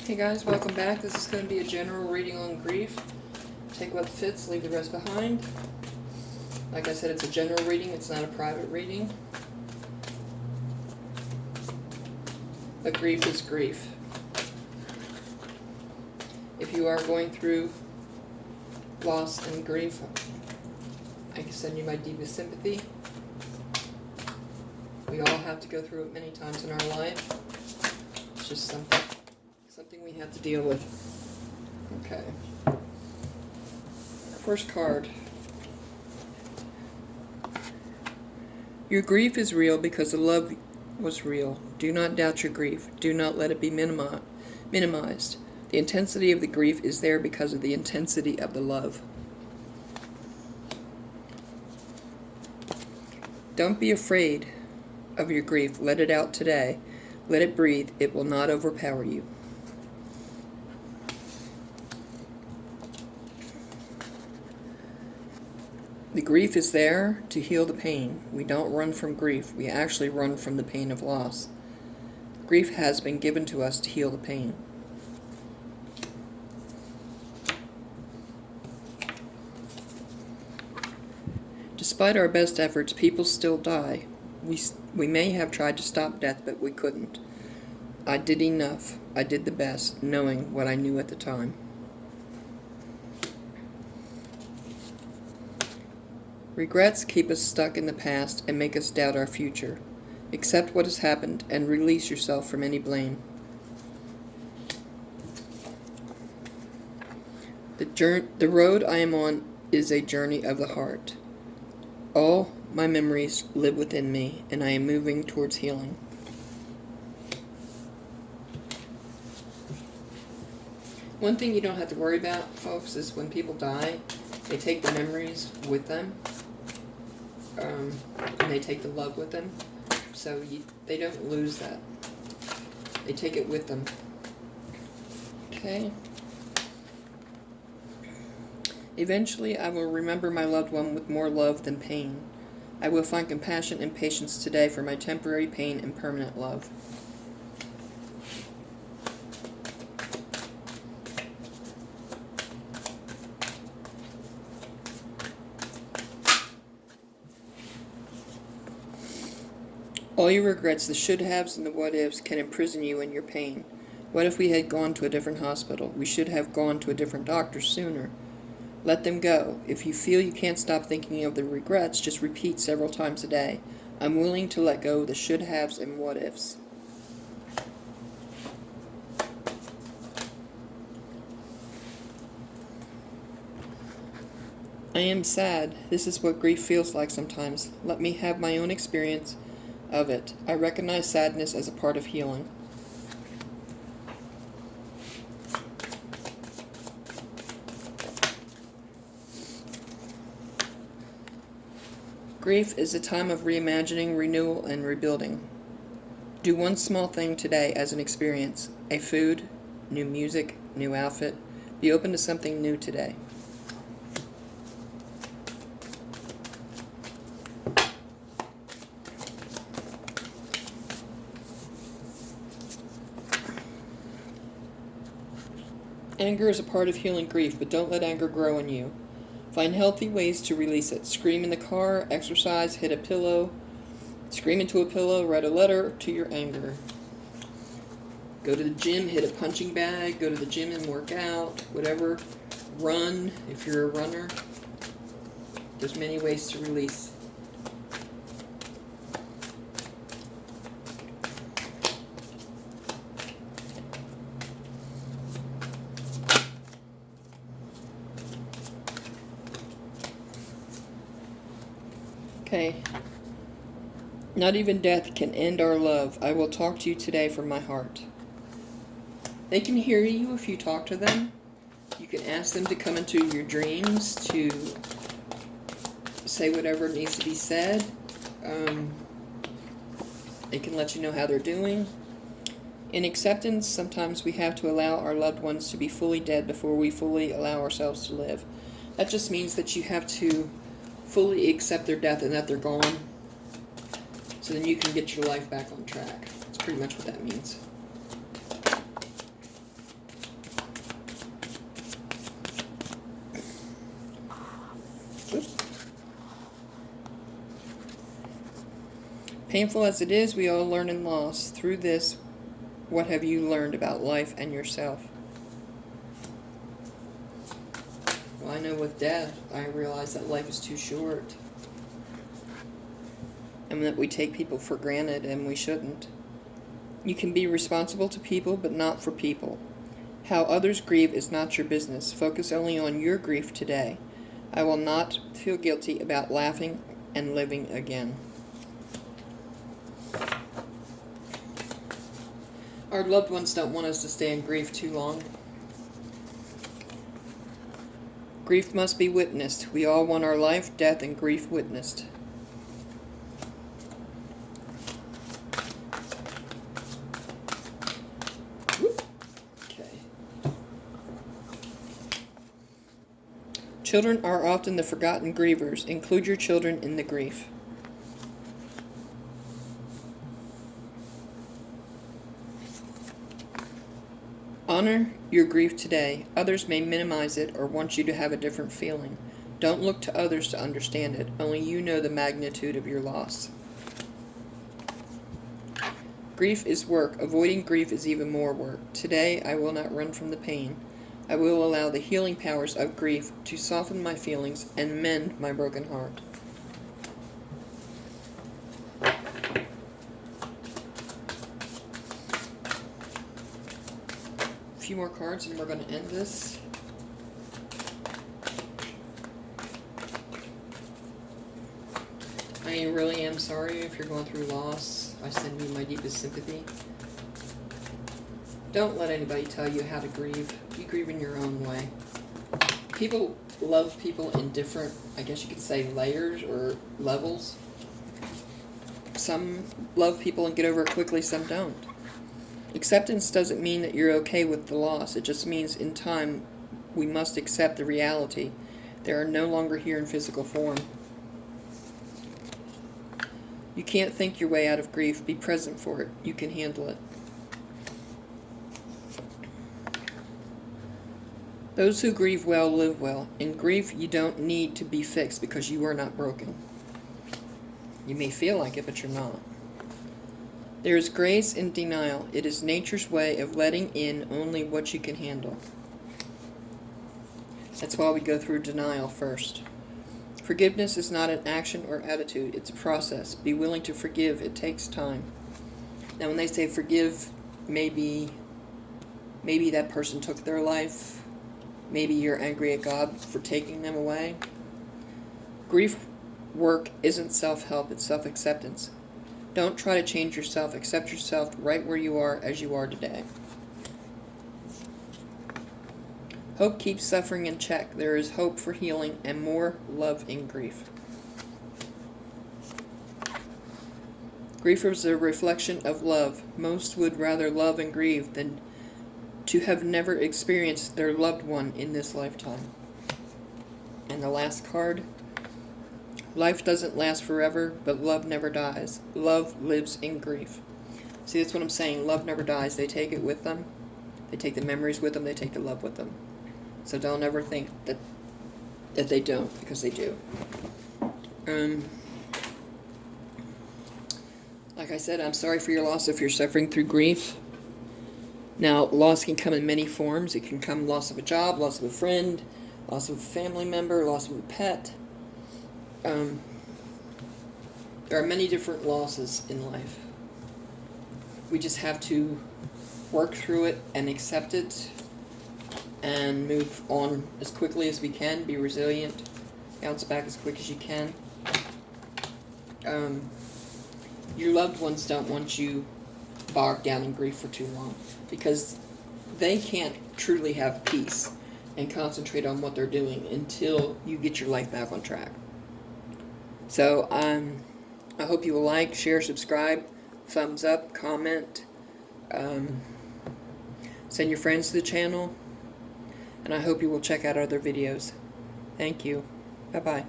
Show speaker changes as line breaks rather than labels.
Hey guys, welcome back. This is going to be a general reading on grief. Take what fits, leave the rest behind. Like I said, it's a general reading, it's not a private reading. But grief is grief. If you are going through loss and grief, I can send you my deepest sympathy. We all have to go through it many times in our life. It's just something we have to deal with. Okay. First card. Your grief is real because the love was real. Do not doubt your grief. Do not let it be minimized. The intensity of the grief is there because of the intensity of the love. Don't be afraid of your grief. Let it out today. Let it breathe. It will not overpower you. The grief is there to heal the pain. We don't run from grief. We actually run from the pain of loss. Grief has been given to us to heal the pain. Despite our best efforts, people still die. We may have tried to stop death, but we couldn't. I did enough. I did the best, knowing what I knew at the time. Regrets keep us stuck in the past and make us doubt our future. Accept what has happened and release yourself from any blame. The road I am on is a journey of the heart. All my memories live within me, and I am moving towards healing. One thing you don't have to worry about, folks, is when people die, they take the memories with them. And they take the love with them, so they don't lose that. They take it with them. Okay. Eventually, I will remember my loved one with more love than pain. I will find compassion and patience today for my temporary pain and permanent love. All your regrets, the should-haves and the what-ifs, can imprison you in your pain. What if we had gone to a different hospital? We should have gone to a different doctor sooner. Let them go. If you feel you can't stop thinking of the regrets, just repeat several times a day. I'm willing to let go of the should-haves and what-ifs. I am sad. This is what grief feels like sometimes. Let me have my own experience of it. I recognize sadness as a part of healing. Grief is a time of reimagining, renewal, and rebuilding. Do one small thing today as an experience. A food, new music, new outfit. Be open to something new today. Anger is a part of healing grief, but don't let anger grow in you. Find healthy ways to release it. Scream in the car, exercise, hit a pillow, scream into a pillow, write a letter to your anger. Go to the gym, hit a punching bag, go to the gym and work out, whatever. Run, if you're a runner. There's many ways to release. Okay. Not even death can end our love. I will talk to you today from my heart. They can hear you if you talk to them. You can ask them to come into your dreams to say whatever needs to be said. They can let you know how they're doing. In acceptance, sometimes we have to allow our loved ones to be fully dead before we fully allow ourselves to live. That just means that you have to fully accept their death and that they're gone, so then you can get your life back on track. That's pretty much what that means. Painful as it is, we all learn in loss. Through this, what have you learned about life and yourself? Well, I know with death, I realize that life is too short. And that we take people for granted, and we shouldn't. You can be responsible to people, but not for people. How others grieve is not your business. Focus only on your grief today. I will not feel guilty about laughing and living again. Our loved ones don't want us to stay in grief too long. Grief must be witnessed. We all want our life, death, and grief witnessed. Okay. Children are often the forgotten grievers. Include your children in the grief. Honor your grief today. Others may minimize it or want you to have a different feeling. Don't look to others to understand it. Only you know the magnitude of your loss. Grief is work. Avoiding grief is even more work. Today, I will not run from the pain. I will allow the healing powers of grief to soften my feelings and mend my broken heart. Few more cards and we're going to end this. I really am sorry if you're going through loss. I send you my deepest sympathy. Don't let anybody tell you how to grieve. You grieve in your own way. People love people in different, I guess you could say, layers or levels. Some love people and get over it quickly, some don't. Acceptance doesn't mean that you're okay with the loss. It just means in time we must accept the reality. They are no longer here in physical form. You can't think your way out of grief. Be present for it. You can handle it. Those who grieve well live well. In grief, you don't need to be fixed because you are not broken. You may feel like it, but you're not. There is grace in denial. It is nature's way of letting in only what you can handle. That's why we go through denial first. Forgiveness is not an action or attitude. It's a process. Be willing to forgive. It takes time. Now, when they say forgive, maybe that person took their life. Maybe you're angry at God for taking them away. Grief work isn't self-help. It's self-acceptance. Don't try to change yourself. Accept yourself right where you are as you are today. Hope keeps suffering in check. There is hope for healing and more love in grief. Grief is a reflection of love. Most would rather love and grieve than to have never experienced their loved one in this lifetime. And the last card. Life doesn't last forever, but love never dies. Love lives in grief. See, that's what I'm saying. Love never dies. They take it with them. They take the memories with them. They take the love with them. So don't ever think that they don't, because they do. Like I said, I'm sorry for your loss if you're suffering through grief. Now, loss can come in many forms. It can come loss of a job, loss of a friend, loss of a family member, loss of a pet. There are many different losses in life. We just have to work through it and accept it and move on as quickly as we can. Be resilient. Bounce back as quick as you can. Your loved ones don't want you bogged down in grief for too long, because they can't truly have peace and concentrate on what they're doing until you get your life back on track. So I hope you will like, share, subscribe, thumbs up, comment, send your friends to the channel, and I hope you will check out other videos. Thank you. Bye-bye.